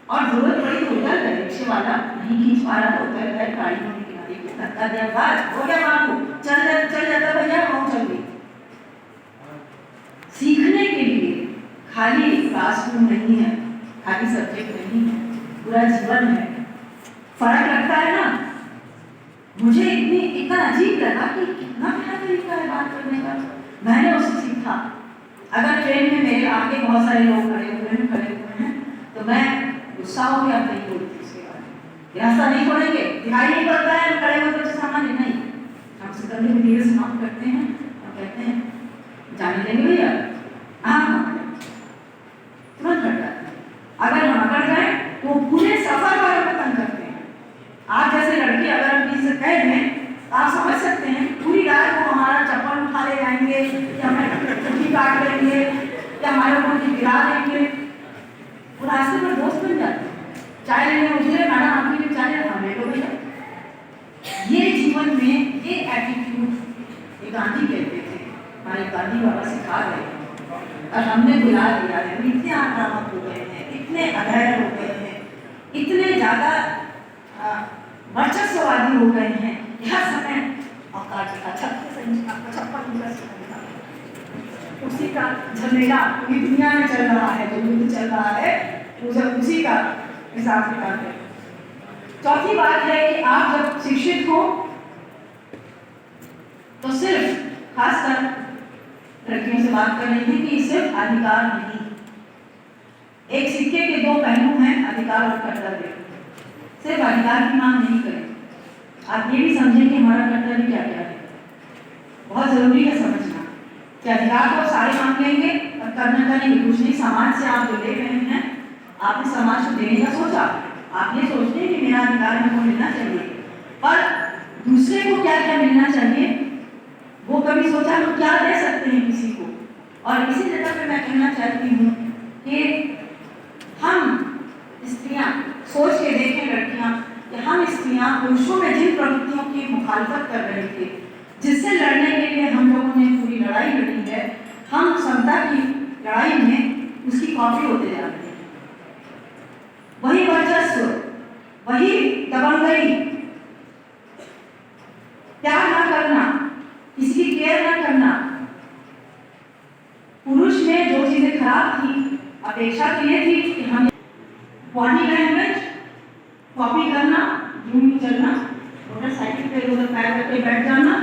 और जरूरत पड़ी तो उतर गए, रिक्शे वाला नहीं खींच पा रहा तो उतर गए, गाड़ी होने किनारे पे धक्का दिया, बस हो गया बाबू, चल जाता भैया, हम चल गए। सीखने के लिए खाली क्लासरूम नहीं है, खाली सब्जेक्ट नहीं है, पूरा जीवन है। फर्क लगता है ना। मुझे इतना अजीब लगा कि कितना प्यारा तरीका है बात करने का, मैंने उससे सीखा। अगर ट्रेन में मेरे आगे बहुत सारे लोग खड़े हुए हैं तो मैं गुस्सा हो गया, नहीं बोलती उसके बाद, रास्ता नहीं छोड़ेंगे, दिखाई नहीं पड़ता है खड़े हुए तो सामान नहीं, हम सिकंदर में धीरे समाप्त करते हैं और कहते हैं जाने देंगे भैया, हाँ तुरंत हट जाते हैं। अगर हम अकड़ जाए तो पूरे सफर पर खत्म करते हैं। आप जैसे लड़के अगर हम किसी से कह दें आप समझ सकते हैं पूरी रात को हमारा चप्पल उठा ले जाएंगे, या हमें चुटकी काट लेंगे, या हमारे ऊपर की गिरा देंगे। वो रास्ते पर दोस्त बन जाते हैं, चाय लेने उठे, मैडम आपके लिए चाय ले लो भैया। ये जीवन में ये एटीट्यूड ये गांधी कहते थे, हमारे गांधी बाबा सिखा गए हैं और हमने बुला दिया है। इतने आक्रामक हो गए हैं, इतने अधैर्य हो गए हैं, इतने ज़्यादा वर्चस्ववादी हो गए हैं, हर समय औकात का उसी का झमेला पूरी दुनिया में चल रहा है, जो युद्ध चल रहा है उसी का हिसाब किताब है। चौथी बात है कि आप जब शिक्षित हो तो सिर्फ खासकर लड़कियों से बात कर रही है कि सिर्फ अधिकार नहीं, एक सिक्के के दो पहलू हैं, अधिकार और कर्तव्य। सिर्फ अधिकार की मांग नहीं करें, आप ये भी समझें कि हमारा कर्तव्य क्या क्या है। बहुत जरूरी है समझना कि अधिकार तो सारे मांग लेंगे और करना करेंगे कुछ नहीं। समाज से आप जो ले रहे हैं, आपने समाज को देने का सोचा, आप ये सोचते हैं कि मेरा अधिकार हमको मिलना चाहिए, पर दूसरे को क्या क्या मिलना चाहिए वो कभी सोचा हम क्या दे सकते हैं किसी को। और इसी जगह पे मैं कहना चाहती हूँ कि हम स्त्रियाँ सोच के देखें, लड़कियाँ, कि हम स्त्रियाँ पुरुषों में जिन प्रवृत्तियों की मुखालफत कर रहे थे, जिससे लड़ने के लिए हम लोगों ने पूरी लड़ाई लड़ी है, हम समता की लड़ाई में उसकी कॉपी होते जा रहे हैं। वही वर्चस्व, वही दबंगई, प्यार ना करना, किसी की केयर ना करना, पुरुष में जो चीजें खराब थी अपेक्षा के लिए थी कि हम बॉडी लैंग्वेज कॉपी करना, यूं चलना, मोटरसाइकिल पे उधर पैर रख के बैठ जाना,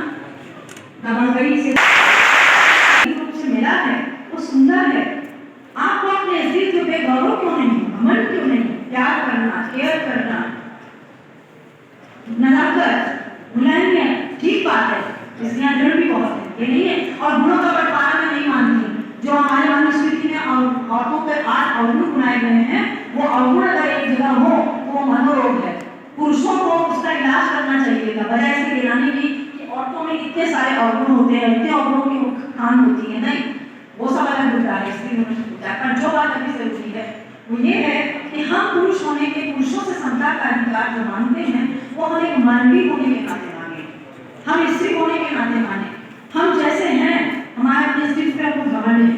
दबंगई से रूप से मिला है, वो सुंदर है। आपको अपने अस्तित्व पे गौरव क्यों नहीं, घमंड क्यों नहीं, प्यार करना, केयर करना, नदाकत मोहब्बत, मुलायमियत, ठीक बात है, इसलिए यहाँ डर भी बहुत है, ये नहीं है। और गुणों का बंटवारा मैं नहीं मानती। जो हमारे मनुस्मृति में औरतों के 8 अवगुण बनाए गए हैं, वो अवगुण अगर एक जगह हो वो मनोरोग है। पुरुषों को उसका इलाज करना चाहिए था, बजाय ऐसे गिराने की कि औरतों में इतने सारे अवगुण होते हैं, इतने अवगुणों की खान होती है, नहीं, वो सब अलग मुद्दा है, इसलिए उन्होंने पूछा। पर जो बात अभी जरूरी है वो ये है कि हम पुरुष होने के, पुरुषों से समता का अधिकार जो मानते हैं वो हम एक मानवीय होने के नाते माने, हम स्त्री होने के नाते माने। हम जैसे हैं, हमारे अपने अस्तित्व पे हमको घमंड है,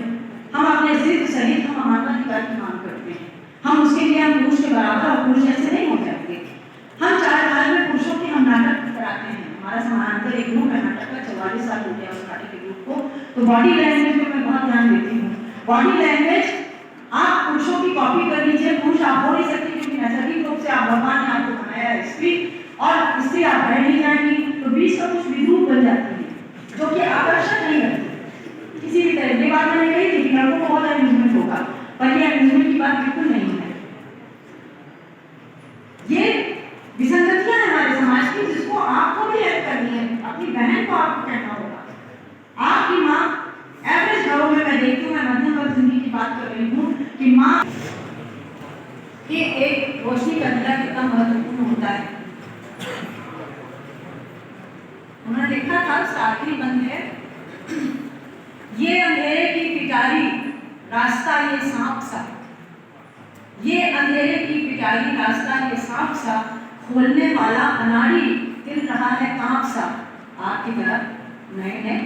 हम अपने अस्तित्व सहित हम मानवाधिकार की मांग करते हैं। हम उसके लिए हम पुरुष के बराबर और पुरुष जैसे नहीं हो जाते। हम 4 साल में पुरुषों के हम नाटक कराते हैं, हमारा समानांतर एक ग्रुप है नाटक का, 44 साल हो गया उस नाटक के ग्रुप को। तो बॉडी लैंग्वेज पे मैं बहुत ध्यान देती हूँ। बॉडी लैंग्वेज आप पुरुषों की कॉपी कर लीजिए, पुरुष आप हो नहीं सकते क्योंकि नैसर्गिक रूप से आप भगवान ने आपको बनाया है स्त्री, और स्त्री आप रह नहीं जाएंगी, तो बीच का कुछ विद्रूप बन जाती है जो कि आकर्षक नहीं लगती किसी भी तरह। ये बात मैंने कही थी कि लड़कों को बहुत एम्यूजमेंट होगा, पर ये एम्यूजमेंट की बात बिल्कुल नहीं है। ये विसंगतियां हैं हमारे समाज की, जिसको आपको भी हेल्प करनी है, अपनी बहन को आपको कहना होगा। आपकी माँ, एवरेज घरों में मैं देखती हूँ, मैं मध्यम वर्ग जिंदगी की बात कर रही हूँ, कि माँ के एक रोशनी का दिया कितना महत्वपूर्ण होता है। उन्होंने देखा था उसका आखिरी बंद है, ये अंधेरे की पिटारी रास्ता ये सांप सा, ये अंधेरे की पिटारी रास्ता ये सांप सा, खोलने वाला अनाड़ी दिल रहा है कांप सा। आपकी तरफ नए है,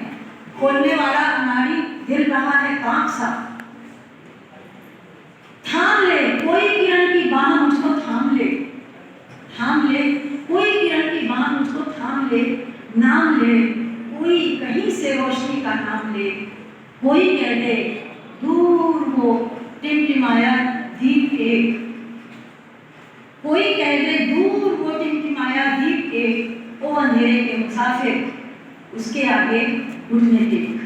खोलने वाला अनाड़ी दिल रहा है कांप सा। थाम ले कोई किरण की बाह मुझको थाम ले, थाम ले कोई किरण की बाह मुझको थाम ले, नाम ले कोई कहीं से रोशनी का नाम ले, कोई कह दे दूर हो टिमटिमाया दीप एक, कोई कह दे दूर वो टिमटिमाया दीप एक, ओ अंधेरे के मुसाफिर उसके आगे घुटने टेक।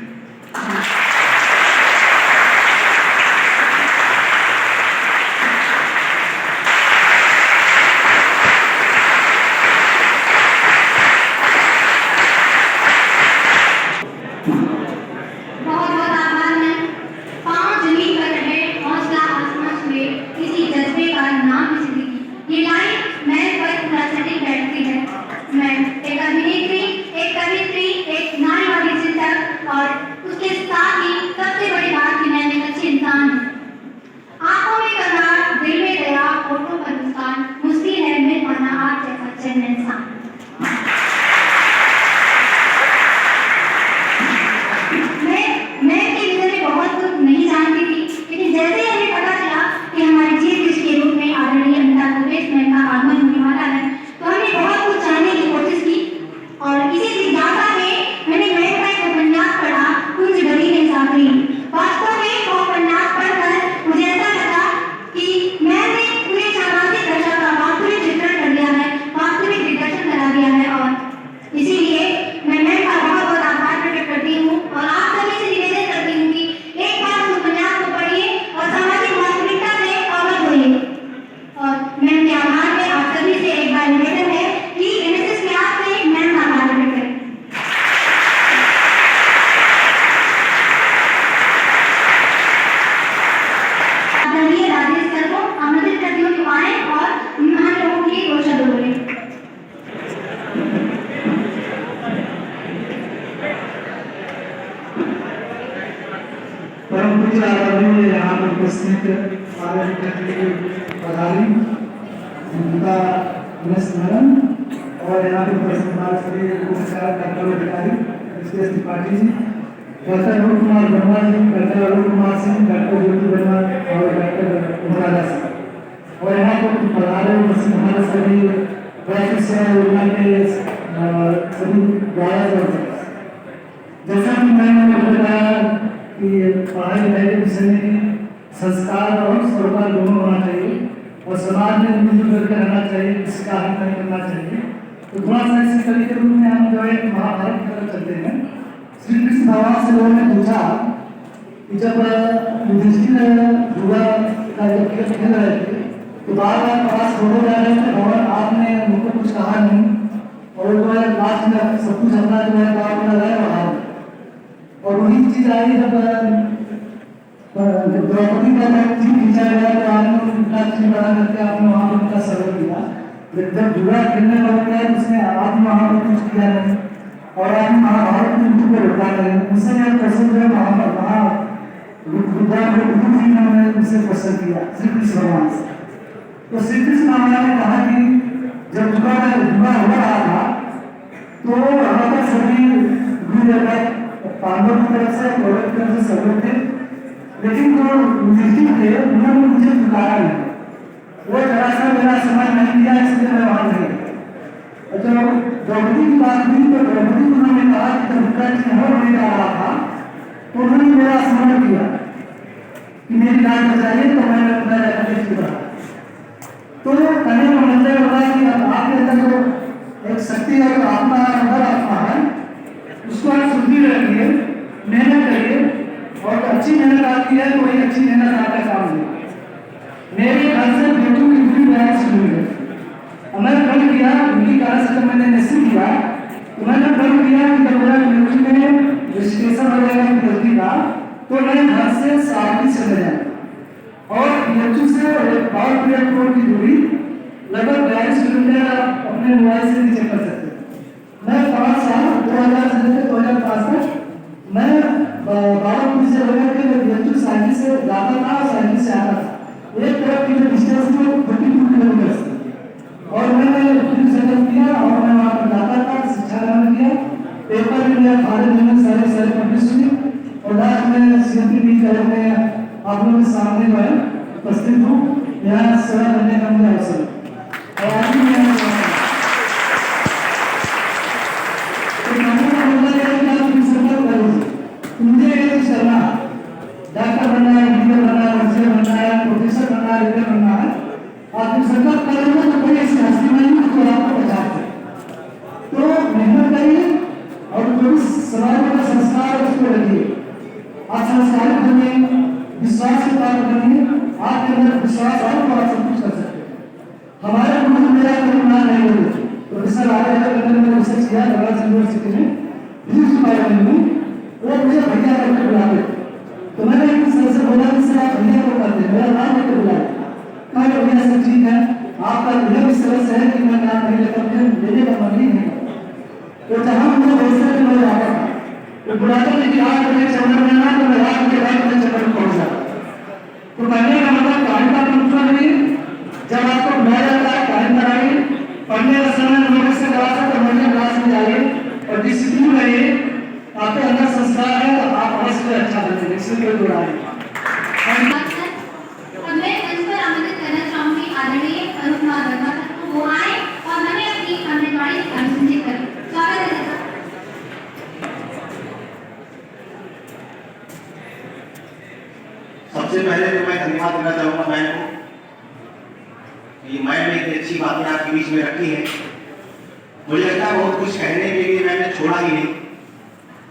यहाँ पर उपस्थित पधारी उनका स्मरण और यहाँ पर डॉक्टर अधिकारी त्रिपाठी जी, डॉक्टर अरुण कुमार वर्मा जी, डॉक्टर अरुण कुमार सिंह, डॉक्टर ज्योति वर्मा और डॉक्टर उमराजा सिंह, और यहाँ पर पधारे हमारे सभी के सभी द्वारा। जैसा कि मैंने बताया कि पढ़ाई लिखाई के विषय में संस्कार और सरोकार दोनों होना चाहिए और समाज में मिलजुल करके रहना चाहिए, किसी का हाथ नहीं करना चाहिए। तो थोड़ा सा इसी तरीके रूप में हम जो है महाभारत की तरफ चलते हैं। श्री कृष्ण भगवान से लोगों ने पूछा कि जब युधिष्ठिर जुआ का जब खेल रहे थे तो बार बार प्रवास हो जा रहे थे और आपने उनको कुछ कहा नहीं, और अपना जो है गाँव में लगाया वहाँ। और वही चीज आई जब द्रौपदी का चित्र खींचा गया तो आपने उनका चित्र बना करके आपने वहाँ पर उनका सर्वे किया। जब जुड़ा खेलने लग गया उसने आपने वहाँ पर कुछ किया नहीं और आपने महाभारत में उनको रोका नहीं। उससे यह प्रश्न जो है ने उनसे प्रश्न किया श्री कृष्ण भगवान से। तो श्री कृष्ण भगवान ने कहा कि जब जुड़ा हो रहा था तो वहाँ पर सभी गुरु पांडव की तरफ से कौरव की तरफ से सब थे, लेकिन जो युधिष्ठिर थे उन्होंने मुझे पुकारा नहीं। वो जरा सा मेरा समय नहीं दिया, इसलिए मैं वहां नहीं गया। जब द्रौपदी की बात हुई तो द्रौपदी को उन्होंने कहा कि जब उनका चिन्ह होने जा रहा था तो उन्होंने मेरा स्मरण किया कि मेरी जान बचाइए, तो मैंने अपना जाकर चुका। तो कहने का मतलब होगा कि आपके अंदर जो एक शक्ति और आत्मा है उसको आप सुदृढ़ रखिए, मेहनत करिए और अच्छी मेहनत आती है तो वही अच्छी मेहनत आपका काम है। मेरे घर से बेटों की पूरी प्रयास शुरू हुई। मैंने प्रण किया उनकी कारण से जब मैंने निश्चित किया तो मैंने प्रण किया कि जब मेरा बेटी में रजिस्ट्रेशन हो जाएगा गलती का तो मैं घर से सावधानी से ले जाऊँ और बेटू से पावर प्लेट रोड की दूरी लगभग 42 किलोमीटर अपने मोबाइल से नीचे कर सकते। मैं 5 साल 2000 से लेकर 2005 तक मैं बारापुर से लेकर के बेतुल साइकिल से जाता था और साइकिल से आता था। एक तरफ की जो डिस्टेंस थी वो 32 किलोमीटर थी और मैंने फिर सेटअप किया और मैं वहाँ पर जाता था, शिक्षा ग्रहण किया, पेपर भी मेरा खाली दिन में सारे पब्लिश हुई और लास्ट में CMP करके आप लोगों के सामने जो है उपस्थित हूँ। यहाँ सेवा करने का मुझे अवसर और आज भी डॉक्टर बनना है, इंजीनियर बनना है, इंजीनियर बनना है, प्रोफेसर बनना है, लीडर बनना है। आप जब संकल्प करेंगे तो कोई ऐसी हस्ती नहीं जो आपको बचाते। तो मेहनत करिए और जो भी समाज का संस्कार है उसको रखिए। आप संस्कारित बनिए, विश्वास के पात्र बनिए, आपके अंदर विश्वास आए तो आप सब कुछ कर सकते हैं। हमारे गुरु मेरा कोई मान नहीं होते। प्रोफेसर मैंने रिसर्च किया बनारस यूनिवर्सिटी में फिजिक्स डिपार्टमेंट में, वो मुझे भैया करके बुलाते। तो मैंने एक सर से बोला कि सर आप भैया को करते हैं, मेरा नाम लेकर बुलाया। कहा भैया सर ठीक है, आपका यह भी सरस है कि मैं नाम नहीं लेता, मुझे लेने का मन ही नहीं। तो जहाँ मुझे वैसे भी मैं आता था तो बुलाते थे कि 8 बजे चंद्र में आना तो मैं 8 बजे चंद्र में पहुँच जाता। तो कहने का मतलब टाइम का पूछना नहीं, जब आपको बुलाया जाता है टाइम कराइए, पढ़ने का समय 9 बजे से क्लास है तो 9 बजे क्लास में जाइए और डिसिप्लिन रहिए। आपके अंदर संस्कार है तो आप अवश्य अच्छा बनेंगे, इसमें कोई बुरा नहीं। मैं मंच पर आमंत्रित करना चाहूंगी आदरणीय अनुपमा वर्मा को, वो आए और हमें अपनी अमृतवाणी संचित करें। स्वागत है सर। सबसे पहले तो मैं धन्यवाद देना चाहूंगा मैम को कि मैम ने इतनी अच्छी बातें आपके बीच में रखी है। मुझे लगता है बहुत कुछ कहने के लिए मैंने छोड़ा ही नहीं।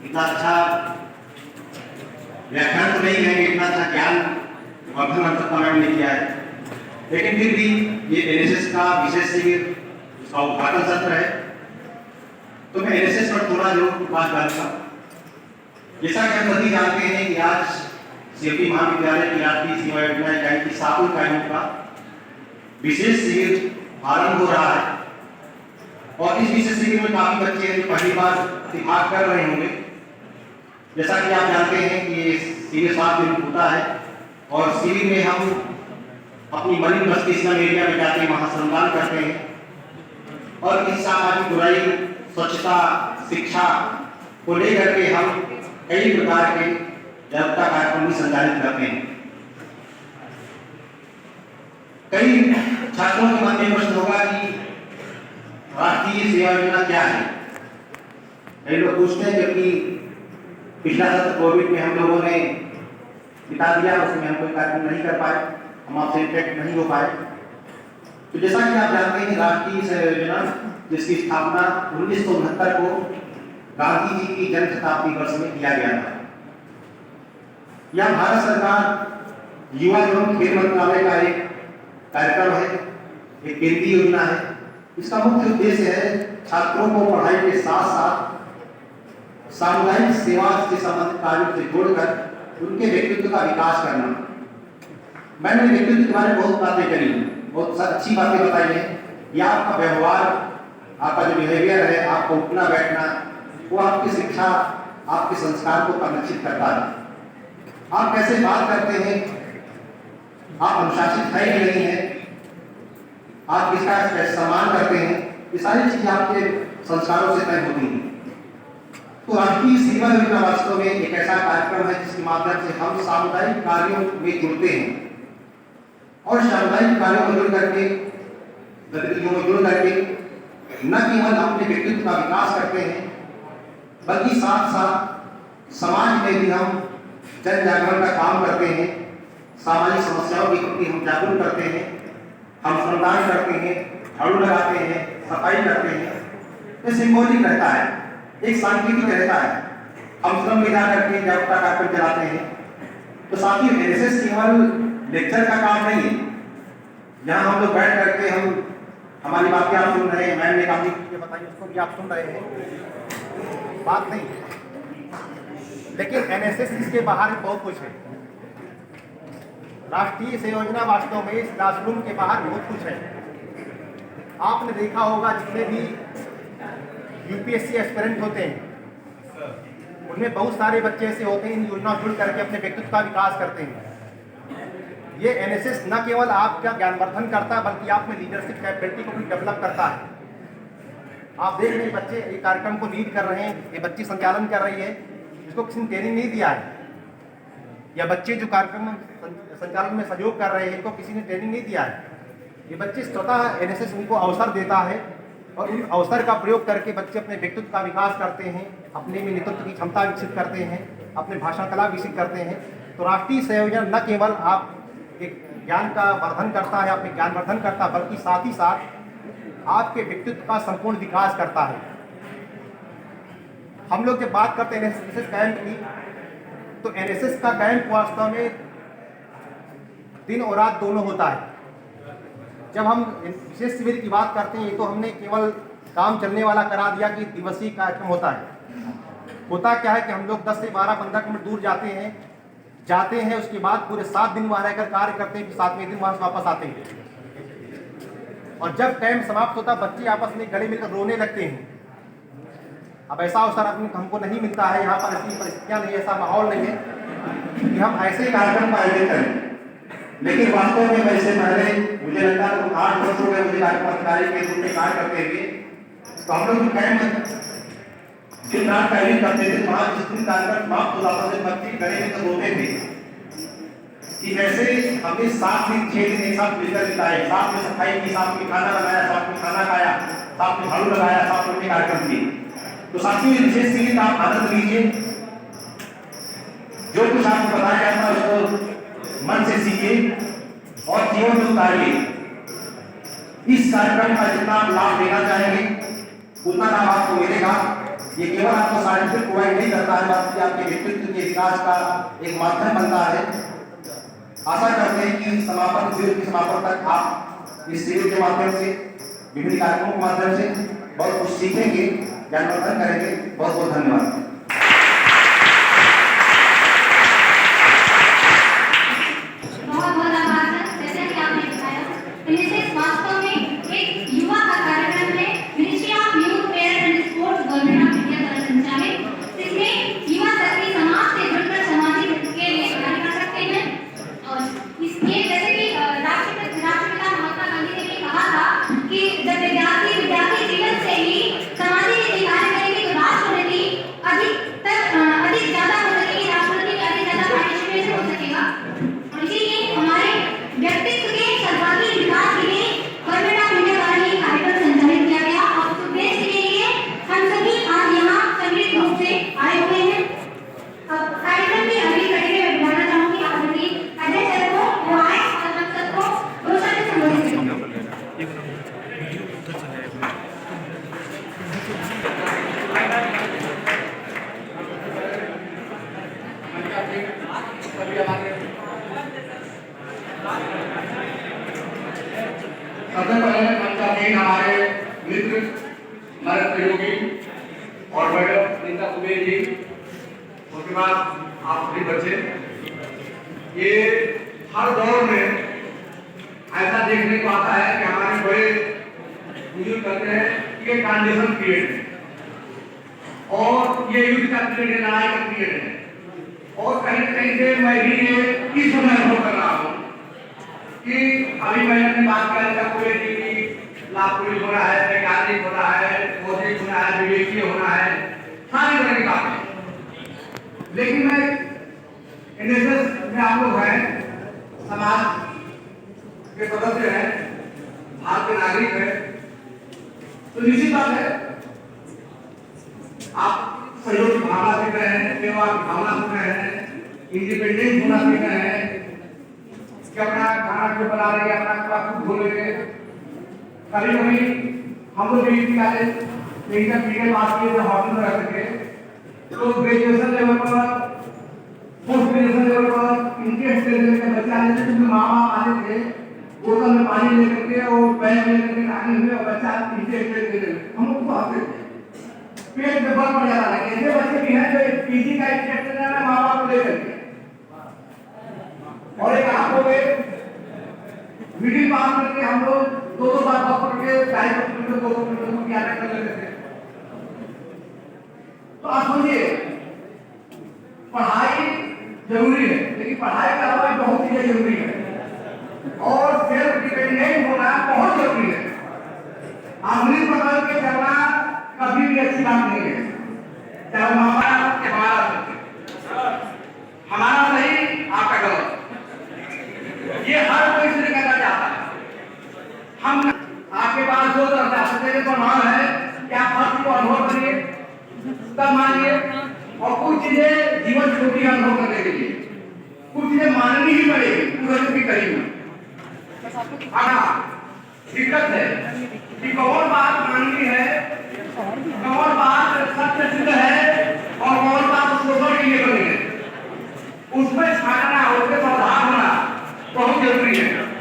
इतना अच्छा व्याख्यान तो नहीं है, इतना अच्छा ज्ञान वर्धन अंततः मैम ने किया है, लेकिन फिर भी ये NSS का विशेष शिविर उसका उद्घाटन सत्र है तो मैं NSS पर थोड़ा जो बात करूंगा। जैसा कि हम सभी जानते हैं कि आज CMP महाविद्यालय की राष्ट्रीय सेवा योजना इकाई की 7वीं इकाई का विशेष शिविर आरंभ हो रहा है और इस विशेष शिविर में काफी बच्चे हैं जो पहली बार प्रतिभाग कर रहे होंगे। जैसा कि आप जानते हैं कि ये शिविर 7 दिन होता है और शिविर में हम अपनी मलिन मस्तिष्क एरिया में जाके वहाँ श्रमदान करते हैं और इस सामाजिक बुराई, स्वच्छता, शिक्षा को लेकर के हम कई प्रकार के जागरूकता कार्यक्रम भी संचालित करते हैं। कई छात्रों के मन में प्रश्न होगा कि राष्ट्रीय सेवा योजना क्या है। कई लोग पूछते हैं क्योंकि पिछला सत्र कोविड में हम लोगों ने बिता दिया, उसमें हम कोई कार्यक्रम नहीं कर पाए, हम आपसे इंटरेक्ट नहीं हो पाए। तो जैसा कि आप जानते हैं राष्ट्रीय सेवा योजना जिसकी स्थापना 1969 को गांधी जी की जन्म शताब्दी वर्ष में किया गया था। यह भारत सरकार युवा एवं खेल मंत्रालय का एक कार्यक्रम है, एक केंद्रीय योजना है। इसका मुख्य उद्देश्य है छात्रों को पढ़ाई के साथ साथ सामुदायिक सेवा से संबंधित कार्यों से जोड़कर उनके व्यक्तित्व का विकास करना। मैंने व्यक्तित्व के बारे में बहुत बातें करी, बहुत अच्छी बातें बताई है। यह आपका व्यवहार, आपका जो बिहेवियर है, आपका उठना बैठना, वो आपकी शिक्षा, आपके संस्कार को परिलक्षित करता है। आप कैसे बात करते हैं, आप अनुशासित है कि नहीं है, आप किसका सम्मान करते हैं, ये सारी चीजें आपके संस्कारों से तय होती हैं। तो राष्ट्रीय सेवा योजना वास्तव में एक ऐसा कार्यक्रम है जिसके माध्यम से हम सामुदायिक कार्यों में जुड़ते हैं और सामुदायिक कार्यों में जुड़ करके, गतिविधियों में जुड़ करके न केवल अपने व्यक्तित्व का विकास करते हैं, बल्कि साथ साथ समाज में भी हम जन जागरण का काम करते हैं। सामाजिक समस्याओं के प्रति हम जागरूक करते हैं, हम श्रमदान करते हैं, झाड़ू लगाते हैं, सफाई करते हैं। ये सिंबॉलिक रहता है, एक सांकेतिक रहता है। हम श्रम में जा करके जागरूकता कार्यक्रम चलाते हैं। तो साथियों, एनएसएस केवल लेक्चर का काम नहीं है जहाँ हम लोग बैठ करके हम हमारी बातें आप सुन रहे हैं, मैम ने काफी चीजें बताई उसको भी आप सुन रहे हैं, बात नहीं है। लेकिन एनएसएस इसके बाहर बहुत कुछ है। राष्ट्रीय सेवा योजना वास्तव में इस क्लासरूम के बाहर बहुत कुछ है। आपने देखा होगा जितने भी यूपीएससी एस्पिरेंट होते हैं उनमें बहुत सारे बच्चे ऐसे होते हैं इन योजना जुड़ करके अपने व्यक्तित्व का विकास करते हैं। ये एनएसएस न केवल आपका ज्ञानवर्धन करता है बल्कि आप में लीडरशिप कैपेबिलिटी को भी डेवलप करता है। आप देख रहे हैं बच्चे ये कार्यक्रम को लीड कर रहे हैं, ये बच्ची संचालन कर रही है, इसको किसी ने ट्रेनिंग नहीं दिया है, या बच्चे जो कार्यक्रम संचालन में सहयोग कर रहे हैं इनको किसी ने ट्रेनिंग नहीं दिया है। ये बच्चे स्वतः एनएसएस उनको अवसर देता है और उन अवसर का प्रयोग करके बच्चे अपने व्यक्तित्व का विकास करते हैं, अपने में नेतृत्व की क्षमता विकसित करते हैं, अपने भाषण कला विकसित करते हैं। तो राष्ट्रीय सेवा योजना न केवल आप एक ज्ञान का वर्धन करता है, अपने ज्ञानवर्धन करता है, बल्कि साथ ही साथ आपके व्यक्तित्व का संपूर्ण विकास करता है। हम लोग जब बात करते हैं एनएसएस कैंप की, तो एनएसएस का कैंप वास्तव में दिन और रात दोनों होता है। जब हम विशेष शिविर की बात करते हैं, ये तो हमने केवल काम चलने वाला करा दिया कि दिवसीय कार्यक्रम होता है। होता क्या है कि हम लोग 10 से 12-15 किलोमीटर दूर जाते हैं, उसके बाद पूरे 7 दिन वहाँ रहकर कार्य करते हैं, फिर 7वें दिन वहाँ से वापस आते हैं। और जब कैंप समाप्त होता है बच्चे आपस में गले मिलकर रोने लगते हैं। अब ऐसा अवसर हमको नहीं मिलता है, यहाँ पर ऐसी परिस्थितियाँ नहीं, ऐसा माहौल नहीं है कि हम ऐसे कार्यक्रम का आयोजन करें। लेकिन वास्तव में वैसे पहले मुझे लगता है 8 वर्ष हो गए मुझे कार्यक्रम अधिकारी के रूप में कार्य करते हुए। तो हम लोग कैंप दिन रात का आयोजन करते थे, वहाँ जिस दिन कार्यक्रम समाप्त हो जाता था बच्चे गले में तो रोते थे कि कैसे हमने 7 दिन 6 दिन एक साथ मिलकर बिताए, साथ में सफाई की, साथ में खाना बनाया, साथ में खाना खाया, साथ में झाड़ू लगाया, साथ में कार्यक्रम किए। तो साथियों विशेष शिविर का आप आनंद लीजिए, जो कुछ आपको बताया जाता है उसको मन से सीखिए और जीवन में उतारिए। इस कार्यक्रम का जितना आप लाभ लेना चाहेंगे उतना लाभ आपको मिलेगा। ये केवल आपको सर्टिफिकेट प्रोवाइड नहीं करता है, बल्कि आपके व्यक्तित्व के विकास का एक माध्यम बनता है। आशा करते हैं कि समापन शिविर के समापन तक आप इस शिविर के माध्यम से, विभिन्न कार्यक्रमों के माध्यम से बहुत कुछ सीखेंगे, ज्ञानवर्धन करेंगे। बहुत बहुत धन्यवाद। एनएसएस वास्तव में एक युवा का कार्यक्रम है, ministry of youth welfare and sports government of India द्वारा संचालित। इसमें युवा शक्ति समाज से जुड़कर सामाजिक के लिए कार्य कर सकते हैं। और इसलिए जैसे कि राष्ट्रपिता महात्मा गांधी ने भी कहा था कि जब विद्यार्थी जीवन से ही सामाजिक नीति कार्य करेंगे तो राष्ट्रनीति अधिक ज्यादा हो सकेगी, राष्ट्रनीति में अधिक ज्यादा पार्टिसिपेशन हो सकेगा। और इसीलिए हमारे व्यक्तित्व के सर्वांगीण विकास के लिए गवर्नमेंट ऑफ इंडिया द्वारा ये कार्यक्रम संचालित किया गया। और उस उद्देश्य के लिए हम सभी आज यहाँ सम्मिलित रूप से आए हुए हैं। अब कार्यक्रम की अगली कड़ी में बुलाना चाहूंगी आदरणीय अजय सर को, वो आए और हम सबको रोशन से संबोधित करेंगे। सबसे पहले मंच का मेन हमारे मित्र, हमारे सहयोगी और मैडम नीता कुबेर जी, उसके बाद आप सभी बच्चे, ये हर दौर में ऐसा देखने को आता है कि हमारे बड़े बुजुर्ग कहते हैं कि ये ट्रांजिशन पीरियड है और ये युद्ध का पीरियड है, लड़ाई का पीरियड है। और कहीं न कहीं से मैं भी ये इस समय अनुभव कर रहा हूँ कि अभी मैंने अपनी बात किया नीता कुबेर जी की, लाभ पुलिस होना है, वैज्ञानिक होना है, बौद्धिक होना है, विवेकीय होना है, सारी तरह की बातें। लेकिन मैं एनएसएस में आप लोग हैं, समाज के सदस्य हैं, भारत के नागरिक हैं, तो निश्चित बात है आप सहयोग की भावना सीख रहे हैं, सेवा की भावना सीख रहे हैं, इंडिपेंडेंट होना सीख रहे हैं कि अपना खाना क्यों बना रहे हैं, अपना कपड़ा खुद धो लेंगे। कभी कभी हम लोग भी निकाले इंटरमीडिएट पास किए जो हॉस्टल में रहते थे, तो ग्रेजुएशन लेवल पर, पोस्ट ग्रेजुएशन लेवल पर इंटरेस्ट लेवल के बच्चे आते थे, क्योंकि माँ बाप आते थे बोतल में पानी लेकर के और बैग लेकर के आगे हुए और बच्चा इंटरेस्ट ले रहे, हम लोग को आते थे पेट में बल पड़ जाता है। ऐसे बच्चे भी हैं जो पीजी का इंटरेस्ट लेना है माँ बाप को लेकर के, और एक आप हो गए मिडिल पास करके हम लोग दो बार पकड़ के 2.5 किलोमीटर 2 किलोमीटर की यात्रा कर लेते थे। तो आप समझिए पढ़ाई जरूरी है, लेकिन पढ़ाई के अलावा बहुत चीजें जरूरी है और सेल्फ डिपेंडेंट होना बहुत जरूरी है। आधुनिक बदल के चलना कभी भी अच्छी बात नहीं है, चाहे हमारा सही आपका गलत, ये हर कोई इसलिए कहना चाहता है। हम आपके पास जो प्रमाण है कि आप हर को अनुभव करिए, तब मानिए, और कुछ चीजें जीवन छोटी अनुभव करने के लिए कुछ चीजें माननी ही पड़ेगी, पूरा भी करेंगे। दिक्कत है कि कौन बात माननी है, कौन बात सत्य सिद्ध है और कौन बात शोषण के लिए बनी है, उसमें छानना, उसमें सावधान होना बहुत जरूरी है।